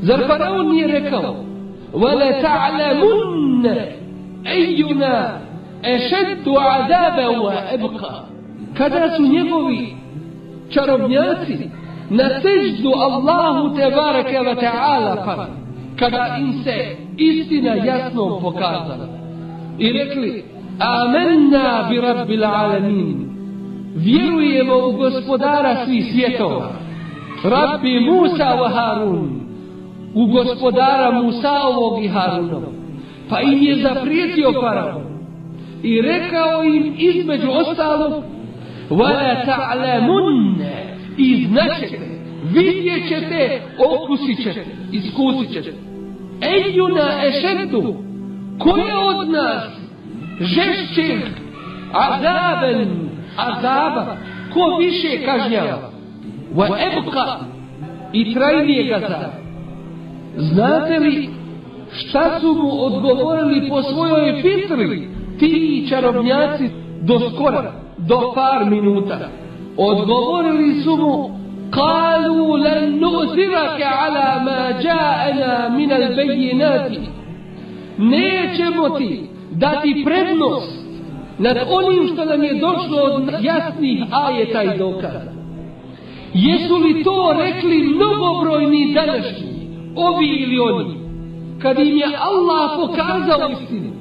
Zar faraon nije rekao وَلَتَعْلَمُنَّ أَيُّنَا أَشَدُّ عَذَابًا وَأَبْقَى. Kada su njegovi čarobnjaci na seždu Allahu tebareke ve ta'ala pali, kada im se istina jasno pokazala i rekli Amanna bi rabbil alamin, vjerujemo u gospodara svih svjetova, Rabbi Musa wa Harun, u gospodara Musaovog i Harunovog. Pa im je zaprijetio faraon i rekao im između ostalog وَلَا تَعْلَمُنَّ, i znaćete, vidjet ćete, okusit ćete, iskusit ćete. Ejuna ešeddu, ko je od nas žešćeg azaba, ko više kažnjava, wa ebqa, i trajnijeg azaba. Znate li šta su mu odgovorili po svojoj fitri ti čarobnjaci do skora, do par minuta? Odgovorili su mu قالوا لن نؤثرك على ما جاءنا من البينات, nećemo ti dati prednost nad onim što nam je došlo od jasnih ajeta i dokaza. Jesu li to rekli mnogobrojni današnji, ovi ili oni, kad im je Allah pokazao istinu,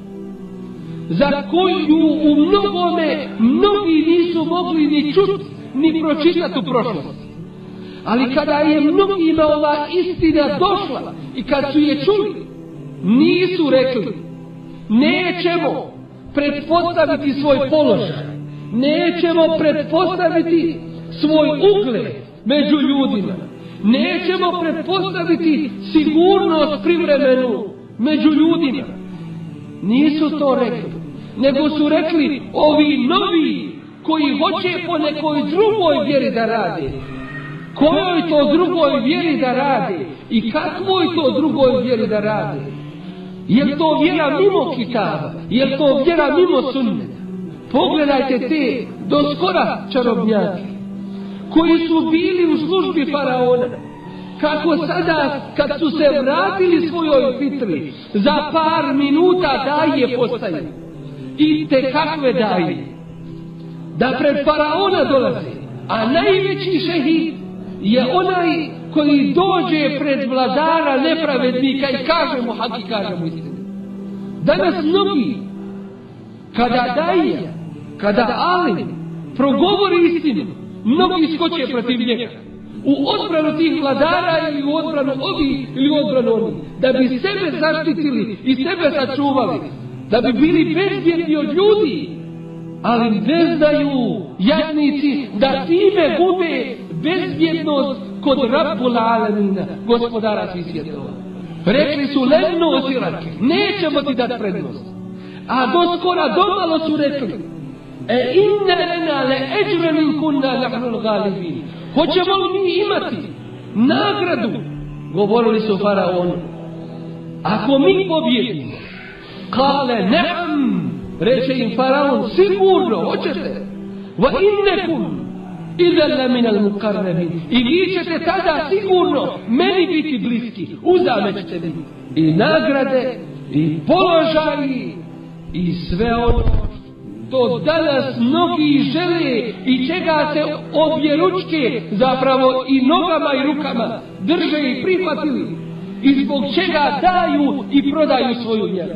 za koju u mnogome mnogi nisu mogli ni čuti ni pročitati u prošlosti? Ali kada je mnogima ova istina došla i kad su je čuli, nisu rekli nećemo pretpostaviti svoj položaj, nećemo pretpostaviti svoj ugled među ljudima, nećemo pretpostaviti sigurnost privremenu među ljudima. Nisu to rekli, nego su rekli ovi novi koji hoće po nekoj drugoj vjeri da rade. Kojoj to drugoj vjeri da rade i kakvoj to drugoj vjeri da rade? Je to vjera mimo kitaba? Je to vjera mimo sunneta? Pogledajte te do skora čarobnjake koji su bili u službi faraona, kako sada kad su se vratili svojoj fitri za par minuta daje postaju i te kakve daje da pred faraona dolaze, a najveći šehid je onaj koji dođe pred vladara nepravednika i kaže mu hak i kaže mu istinu. Danas mnogi kada daje, kada alim progovori istinu, mnogi skoče protiv njega u odbranu tih vladara ili u odbranu ovih ili u odbranu onih, da bi sebe zaštitili i sebe sačuvali, da bi bili bezbjedni od ljudi, ali ne znaju jadnici da time gube bezbjednost kod Rabbul Alamina, gospodara svih svjetova. Rekli su leno osirake, nećemo ti dati prednost. A doskora domalo su rekli inna lana le eđre min kunna nahnul galibin, hoćemo li mi imati nagradu, govorili su faraonu, ako mi pobjedimo? Kale ne'am, reče im faraon, sigurno hoćete. Wa innekum idan la min al muqarrabin, i vi ćete tada sigurno meni biti bliski, uzame ćete vi i nagrade i položaji i sve ono što danas mnogi žele i čega se obje ručke zapravo i nogama i rukama drže i prihvatili i zbog čega daju i prodaju svoju vjeru.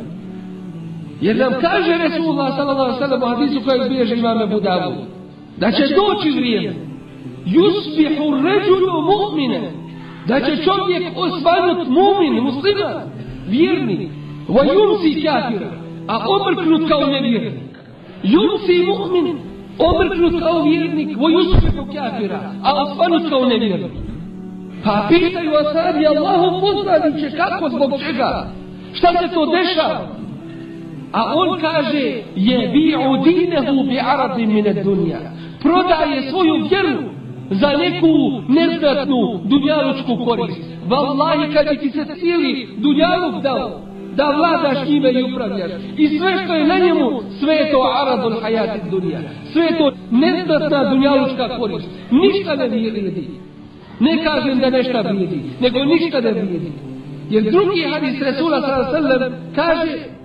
Jer nam kaže Resulullah sallallahu alejhi ve sellem u hadisu koji bilježi imam Abu Davud, da će doći vrijeme yusbihu rajulu mu'mina, da će čovjek osvanut mu'min, musliman, vjernik, wa yumsi kafira, a omrknut kao nevjernik. Yumsi mu'min, omrknut kao vjernik, wa yusbihu kafira, a osvanut kao nevjernik. Pa pitaju ashabi, Allahu poslaniče, kako, zbog čega? Šta se to dešava? A on kaže jebi'u dinehu bi aradin min ad-dunya, prodaje svoju vjeru za neku neznatnu dunjalučku korist. Wallahi, kad bi ti se cijeli dunjaluk dao da vladaš njime i upravljaš i sve što je na njemu, sve je to aradul hayati dunya, sve je to neznatna dunjalučka korist, ništa ne vrijedi. Ne kažem da nešto vrijedi, nego ništa ne vrijedi. Jer drugi hadis Resula s.a.v. kaže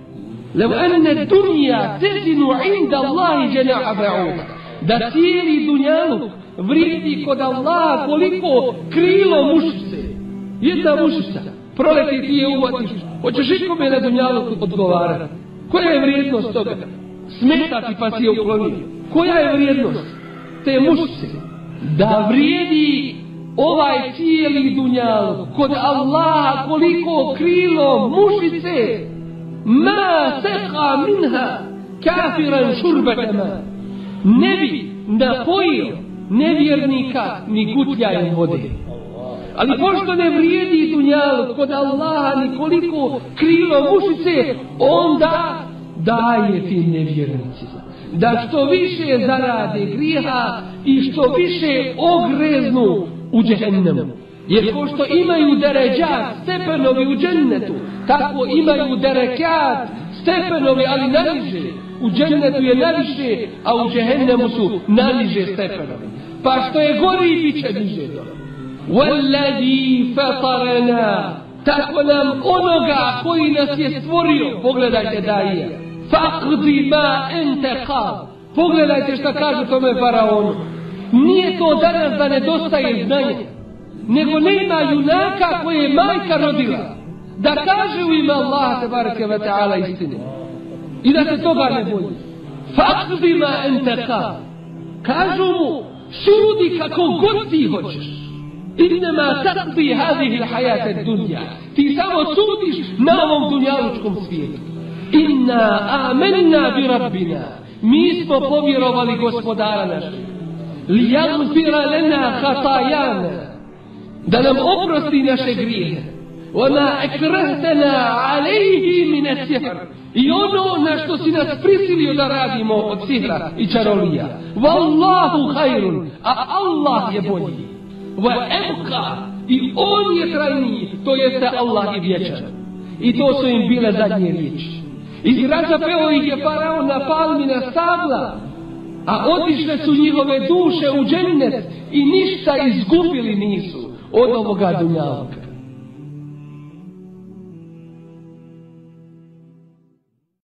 لو أن الدنيا تزن عند الله جناح بعوضة da cijeli dunjaluk vrijedi kod Allaha koliko krilo mušice. Jedna mušica proleti ti je uvatiš. Hoćeš ikome na dunjaluku odgovarati. Koja je vrijednost toga? Smeta ti pa si je uklonio. Koja je vrijednost te mušice? Da vrijedi ovaj cijeli dunjaluk kod Allaha koliko krilo mušice. Ma seha minha kafiran šurbetama. Ne bi napojio nevjernika ni gutljajem vode. Ali pošto ne vrijedi dunjaluk kod Allaha ni koliko krilo mušice, onda daje tim nevjernicima da što više zarade grijeha i što više ogreznu u džehennemu. Jer ko što imaju deređat, stepenovi u džennetu, tako imaju derekat, stepenovi, ali najniže. U džennetu je najviše, a u džehennemu su najniže stepenovi. Pa što je gori, bit će niže dole. وَالَّذِي فَطَرَنَا tako nam onoga koji nas je stvorio, pogledajte da je. فَقْضِ مَا أَنْتَ قَالْ pogledajte šta kaže tome faraonu. Nije to danas da nedostaje znanje, nego nema junaka koje je majka rodila, da kaže u ime Allaha tebareke ve taala istine. I da se toga ne boji. فَقْضِ مَا أَنْتَ قَالْ kažu mu, sudi kako god ti hoćeš. Innama taqdi hadihi l'hajata ad-dunya. Ti samo sudiš na ovom dunjalučkom svijetu. Inna amanna bi rabbina. Mi smo povjerovali gospodara našeg. Liyaghfira lana khatayana. Da nam oprosti naše grijehe. Wama akrahtana alayhi min as-sihr. I ono na što si nas prisilio da radimo od sihra i čarolija. Wallahu khairun. A Allah je bolji. وَأَبْقَى i on je trajniji, to jeste Allah i vječan. I to su im bile zadnje riječi. I razapeo ih je faraon na palmina stabla, a otišle su njihove duše u džennet i ništa izgubili nisu od ovoga dunjaluka.